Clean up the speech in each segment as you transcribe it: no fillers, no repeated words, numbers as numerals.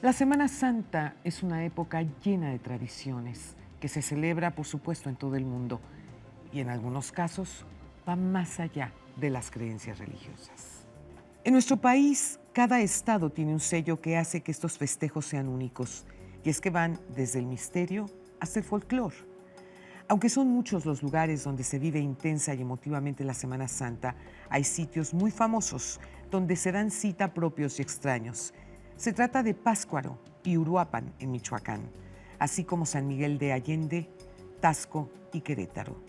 La Semana Santa es una época llena de tradiciones que se celebra, por supuesto, en todo el mundo y en algunos casos va más allá de las creencias religiosas. En nuestro país, cada estado tiene un sello que hace que estos festejos sean únicos, y es que van desde el misterio hasta el folclore. Aunque son muchos los lugares donde se vive intensa y emotivamente la Semana Santa, hay sitios muy famosos donde se dan cita propios y extraños. Se trata de Pátzcuaro y Uruapan, en Michoacán, así como San Miguel de Allende, Taxco y Querétaro.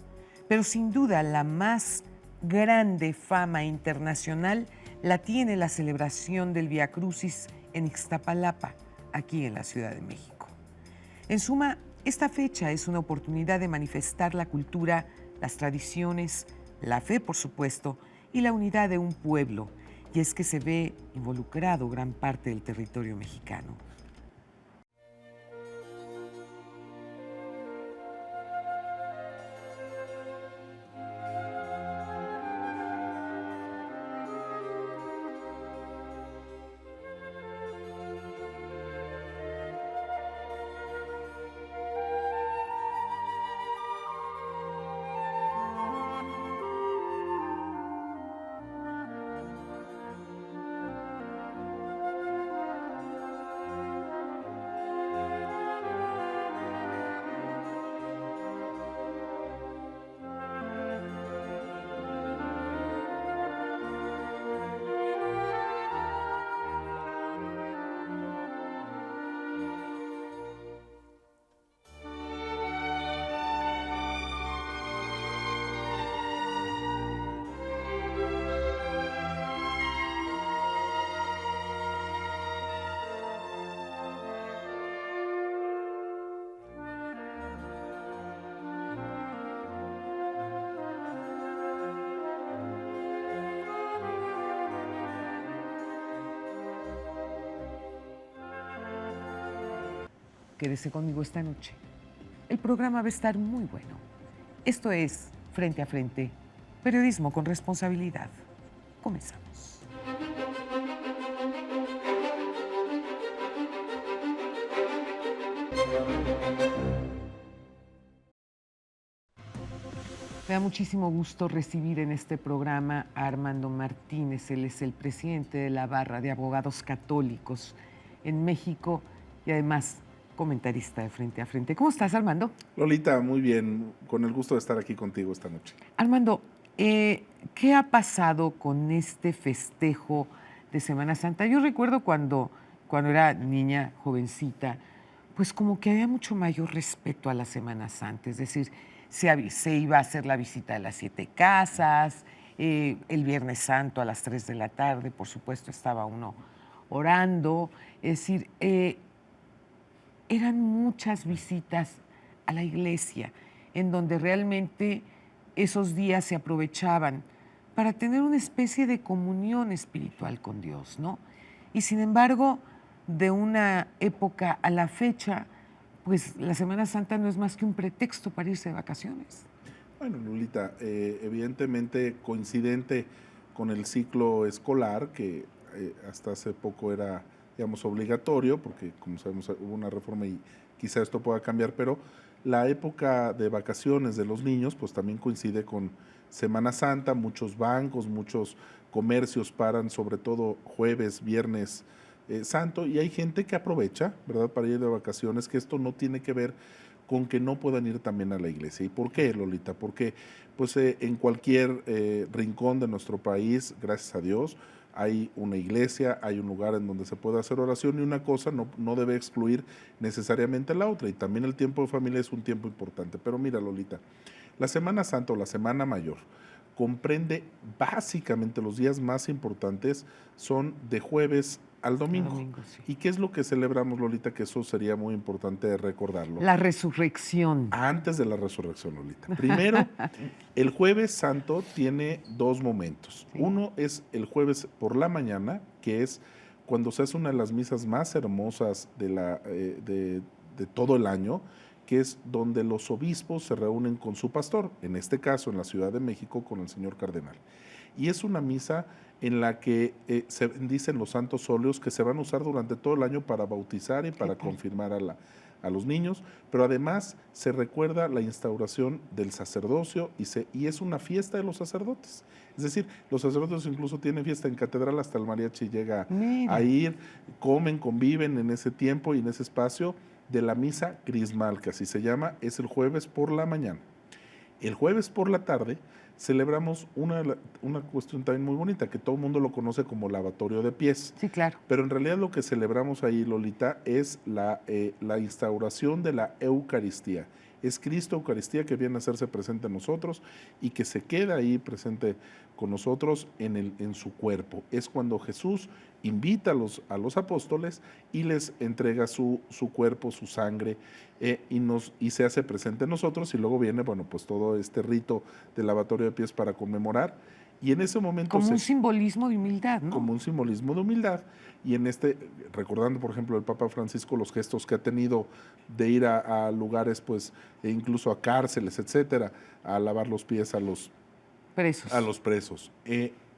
Pero sin duda la más grande fama internacional la tiene la celebración del Vía Crucis en Ixtapalapa, aquí en la Ciudad de México. En suma, esta fecha es una oportunidad de manifestar la cultura, las tradiciones, la fe, por supuesto, y la unidad de un pueblo, y es que se ve involucrado gran parte del territorio mexicano. Quédese conmigo esta noche. El programa va a estar muy bueno. Esto es Frente a Frente, periodismo con responsabilidad. Comenzamos. Me da muchísimo gusto recibir en este programa a Armando Martínez. Él es el presidente de la Barra de Abogados Católicos en México y además comentarista de Frente a Frente. ¿Cómo estás, Armando? Lolita, muy bien, con el gusto de estar aquí contigo esta noche. Armando, ¿qué ha pasado con este festejo de Semana Santa? Yo recuerdo cuando era niña, jovencita, pues como que había mucho mayor respeto a la Semana Santa, es decir, se iba a hacer la visita de las 7 casas, el Viernes Santo a las 3 de la tarde, por supuesto, estaba uno orando, es decir, eran muchas visitas a la iglesia, en donde realmente esos días se aprovechaban para tener una especie de comunión espiritual con Dios, ¿no? Y sin embargo, de una época a la fecha, pues la Semana Santa no es más que un pretexto para irse de vacaciones. Bueno, Lolita, evidentemente coincidente con el ciclo escolar, que hasta hace poco era, digamos, obligatorio, porque como sabemos hubo una reforma y quizá esto pueda cambiar, pero la época de vacaciones de los niños, pues también coincide con Semana Santa, muchos bancos, muchos comercios paran, sobre todo jueves, viernes santo, y hay gente que aprovecha, ¿verdad?, para ir de vacaciones, que esto no tiene que ver con que no puedan ir también a la iglesia. ¿Y por qué, Lolita? Porque pues en cualquier rincón de nuestro país, gracias a Dios, hay una iglesia, hay un lugar en donde se puede hacer oración, y una cosa no debe excluir necesariamente la otra, y también el tiempo de familia es un tiempo importante. Pero mira, Lolita, la Semana Santa o la Semana Mayor comprende básicamente los días más importantes, son de jueves al domingo. Sí. ¿Y qué es lo que celebramos, Lolita? Que eso sería muy importante recordarlo. La resurrección. Antes de la resurrección, Lolita. Primero, el Jueves Santo tiene dos momentos. Sí. Uno es el jueves por la mañana, que es cuando se hace una de las misas más hermosas de todo el año, que es donde los obispos se reúnen con su pastor, en este caso en la Ciudad de México con el señor cardenal. Y es una misa en la que se bendicen los santos óleos que se van a usar durante todo el año para bautizar y para confirmar a los niños, pero además se recuerda la instauración del sacerdocio y es una fiesta de los sacerdotes. Es decir, los sacerdotes incluso tienen fiesta en catedral, hasta el mariachi llega a ir, comen, conviven en ese tiempo y en ese espacio de la misa crismal, que así se llama, es el jueves por la mañana. El jueves por la tarde celebramos una cuestión también muy bonita, que todo el mundo lo conoce como lavatorio de pies. Sí, claro. Pero en realidad lo que celebramos ahí, Lolita, es la instauración de la Eucaristía. Es Cristo Eucaristía que viene a hacerse presente en nosotros y que se queda ahí presente con nosotros en su cuerpo. Es cuando Jesús invita a los apóstoles y les entrega su cuerpo, su sangre, y se hace presente en nosotros, y luego viene, bueno, pues todo este rito del lavatorio de pies para conmemorar. Y en ese momento... Como un simbolismo de humildad, ¿no? Como un simbolismo de humildad. Y recordando, por ejemplo, el Papa Francisco, los gestos que ha tenido de ir a lugares, pues, e incluso a cárceles, etcétera, a lavar los pies a los presos.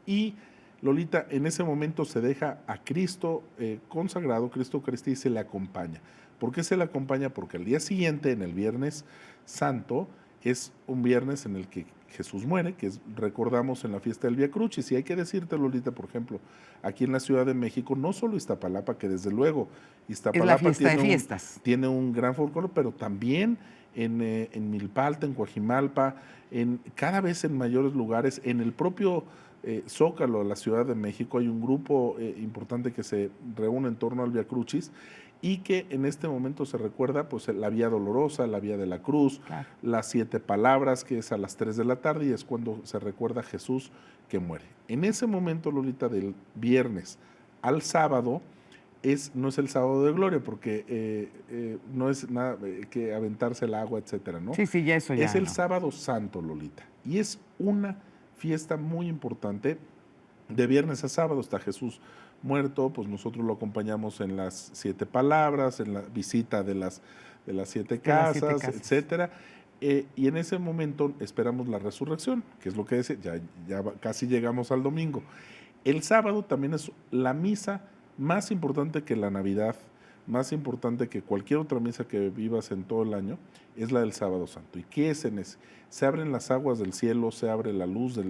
Y Lolita, en ese momento se deja a Cristo consagrado, Cristo Eucaristía, y se le acompaña. ¿Por qué se le acompaña? Porque al día siguiente, en el Viernes Santo, es un viernes en el que Jesús muere, que recordamos en la fiesta del Vía Crucis. Y hay que decirte, Lolita, por ejemplo, aquí en la Ciudad de México, no solo Iztapalapa, que desde luego Iztapalapa tiene un gran folclore, pero también en Milpalta, en Coajimalpa, cada vez en mayores lugares, en el propio Zócalo de la Ciudad de México hay un grupo importante que se reúne en torno al Vía Crucis, y que en este momento se recuerda pues la Vía Dolorosa, la Vía de la Cruz, claro, las 7 palabras, que es a las 3 de la tarde, y es cuando se recuerda a Jesús que muere. En ese momento, Lolita, del viernes al sábado, no es el sábado de gloria, porque no es nada que aventarse el agua, etcétera, ¿no? Sí, ya eso ya. Es el sábado santo, Lolita, y es una fiesta muy importante. De viernes a sábado está Jesús muerto, pues nosotros lo acompañamos en las 7 palabras, en la visita de las 7 casas, etcétera. Y en ese momento esperamos la resurrección, que es lo que dice, ya casi llegamos al domingo. El sábado también es la misa más importante que la Navidad, más importante que cualquier otra misa que vivas en todo el año, es la del sábado santo. ¿Y qué es en ese? Se abren las aguas del cielo, se abre la luz,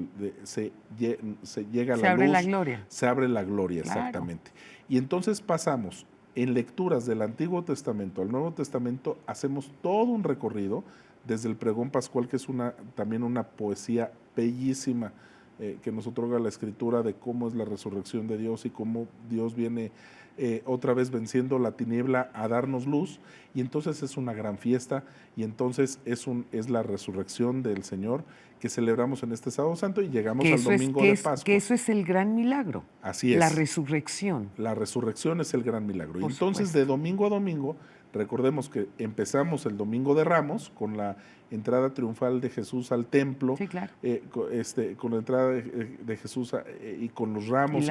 se llega la luz. Se abre la gloria. Se abre la gloria, claro, exactamente. Y entonces pasamos en lecturas del Antiguo Testamento al Nuevo Testamento, hacemos todo un recorrido desde el pregón pascual, que es también una poesía bellísima que nos otorga la Escritura de cómo es la resurrección de Dios y cómo Dios viene otra vez venciendo la tiniebla a darnos luz, y entonces es una gran fiesta, y entonces es la resurrección del Señor que celebramos en este sábado santo, y llegamos al domingo de Pascua. Que eso es el gran milagro. Así es. La resurrección. La resurrección es el gran milagro. Y entonces, de domingo a domingo, recordemos que empezamos el Domingo de Ramos con la entrada triunfal de Jesús al templo, sí, claro, con la entrada de Jesús y con los ramos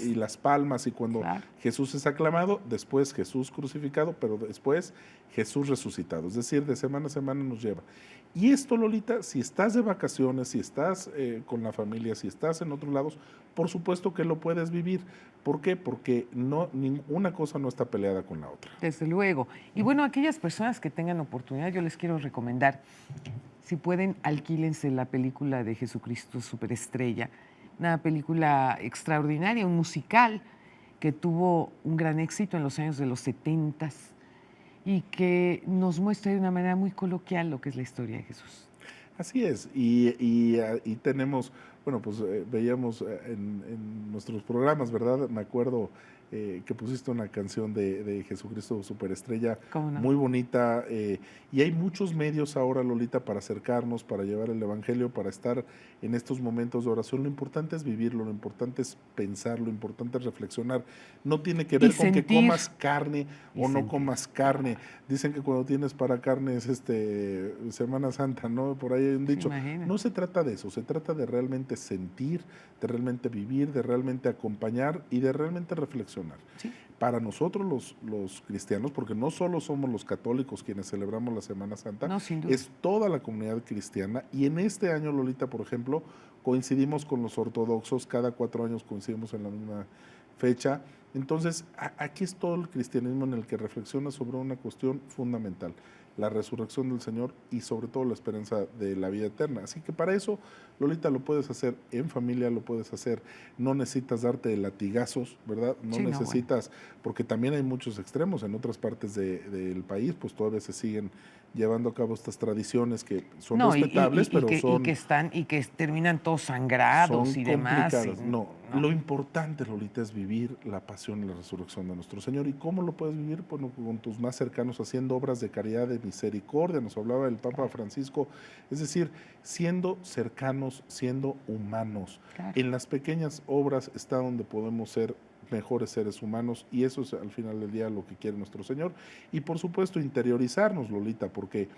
y las palmas, y cuando claro, Jesús es aclamado, después Jesús crucificado, pero después Jesús resucitado. Es decir, de semana a semana nos lleva. Y esto, Lolita, si estás de vacaciones, si estás con la familia, si estás en otros lados, por supuesto que lo puedes vivir. ¿Por qué? Porque ninguna cosa no está peleada con la otra. Desde luego. Y bueno, aquellas personas que tengan oportunidad, yo les quiero recomendar, si pueden, alquílense la película de Jesucristo Superestrella, una película extraordinaria, un musical que tuvo un gran éxito en los años de los 70 y que nos muestra de una manera muy coloquial lo que es la historia de Jesús. Así es, y tenemos, bueno, pues veíamos en nuestros programas, ¿verdad? Me acuerdo que pusiste una canción de Jesucristo Superestrella, ¿cómo no? Muy bonita, y hay muchos medios ahora, Lolita, para acercarnos, para llevar el Evangelio, para estar en estos momentos de oración. Lo importante es vivirlo, lo importante es pensar, lo importante es reflexionar. No tiene que ver con que comas carne o no comas carne. Dicen que cuando tienes para carne es Semana Santa, ¿no? Por ahí hay un dicho. No se trata de eso, se trata de realmente sentir, de realmente vivir, de realmente acompañar y de realmente reflexionar. Sí. para nosotros los cristianos, porque no solo somos los católicos quienes celebramos la Semana Santa, No, sin duda. es toda la comunidad cristiana. Y en este año, Lolita, por ejemplo, coincidimos con los ortodoxos, cada 4 años coincidimos en la misma fecha. Entonces, aquí es todo el cristianismo en el que reflexiona sobre una cuestión fundamental, la resurrección del Señor y sobre todo la esperanza de la vida eterna. Así que para eso, Lolita, lo puedes hacer en familia, lo puedes hacer, no necesitas darte de latigazos, ¿verdad? No Sí, no, necesitas, porque también hay muchos extremos en otras partes del país, pues todavía se siguen llevando a cabo estas tradiciones que son respetables, pero son... Y que terminan todos sangrados son y demás. complicadas. No, lo importante, Lolita, es vivir la pasión y la resurrección de nuestro Señor. ¿Y cómo lo puedes vivir? Bueno, con tus más cercanos, haciendo obras de caridad, de misericordia, nos hablaba el Papa Francisco, es decir, siendo cercanos, siendo humanos. Claro. En las pequeñas obras está donde podemos ser mejores seres humanos, y eso es al final del día lo que quiere nuestro Señor. Y por supuesto interiorizarnos, Lolita, porque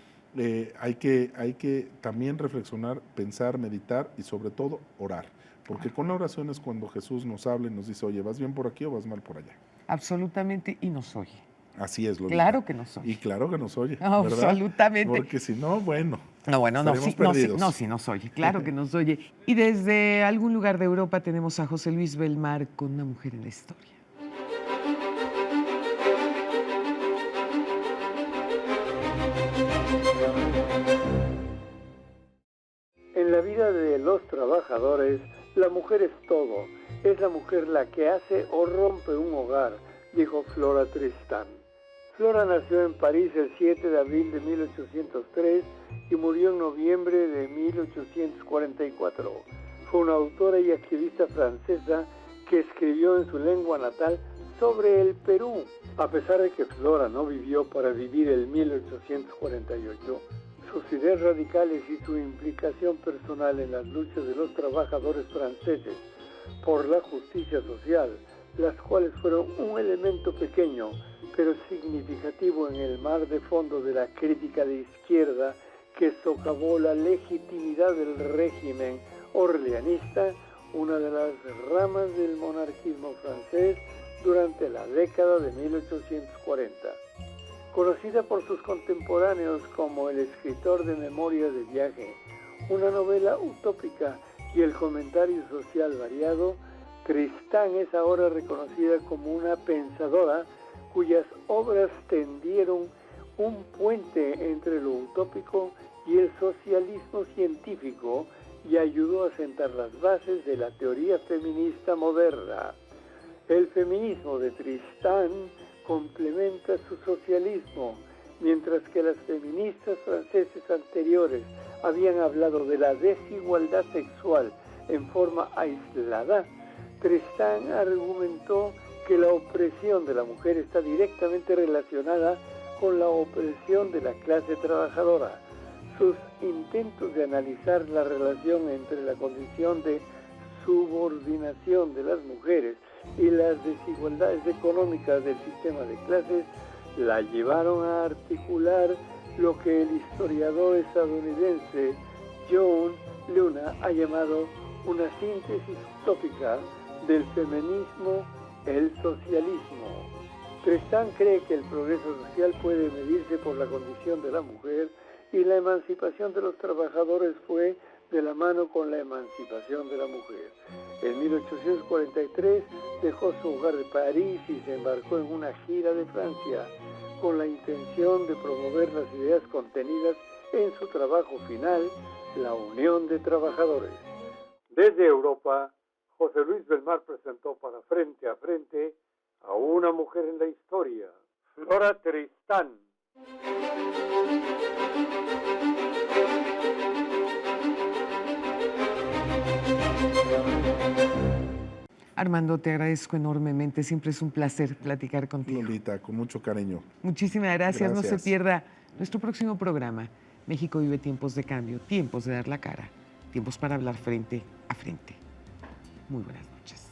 hay que también reflexionar, pensar, meditar y sobre todo orar, porque con la oración es cuando Jesús nos habla y nos dice, oye, ¿vas bien por aquí o vas mal por allá? Absolutamente, y nos oye. Así es, Lolita. Claro que nos oye. Y claro que nos oye, ¿verdad? Absolutamente. Porque si no, bueno. Sí nos oye, claro que nos oye. Y desde algún lugar de Europa tenemos a José Luis Belmar con Una mujer en la historia. En la vida de los trabajadores, la mujer es todo. Es la mujer la que hace o rompe un hogar, dijo Flora Tristán. Flora nació en París el 7 de abril de 1803 y murió en noviembre de 1844. Fue una autora y activista francesa que escribió en su lengua natal sobre el Perú. A pesar de que Flora no vivió para vivir el 1848, sus ideas radicales y su implicación personal en las luchas de los trabajadores franceses por la justicia social, las cuales fueron un elemento pequeño pero significativo en el mar de fondo de la crítica de izquierda que socavó la legitimidad del régimen orleanista, una de las ramas del monarquismo francés durante la década de 1840. Conocida por sus contemporáneos como El escritor de memorias de viaje, una novela utópica y el comentario social variado, Tristán es ahora reconocida como una pensadora cuyas obras tendieron un puente entre lo utópico y el socialismo científico y ayudó a sentar las bases de la teoría feminista moderna. El feminismo de Tristán complementa su socialismo, mientras que las feministas franceses anteriores habían hablado de la desigualdad sexual en forma aislada. Tristán argumentó que la opresión de la mujer está directamente relacionada con la opresión de la clase trabajadora. Sus intentos de analizar la relación entre la condición de subordinación de las mujeres y las desigualdades económicas del sistema de clases la llevaron a articular lo que el historiador estadounidense John Luna ha llamado una síntesis utópica del feminismo, el socialismo. Tristán cree que el progreso social puede medirse por la condición de la mujer y la emancipación de los trabajadores fue de la mano con la emancipación de la mujer. En 1843 dejó su hogar de París y se embarcó en una gira de Francia con la intención de promover las ideas contenidas en su trabajo final, la Unión de Trabajadores. Desde Europa, José Luis Belmar presentó para Frente a Frente a Una mujer en la historia, Flora Tristán. Armando, te agradezco enormemente. Siempre es un placer platicar contigo. Lolita, con mucho cariño. Muchísimas gracias. No se Gracias. pierda nuestro próximo programa. México vive tiempos de cambio, tiempos de dar la cara, tiempos para hablar frente a frente. Muy buenas noches.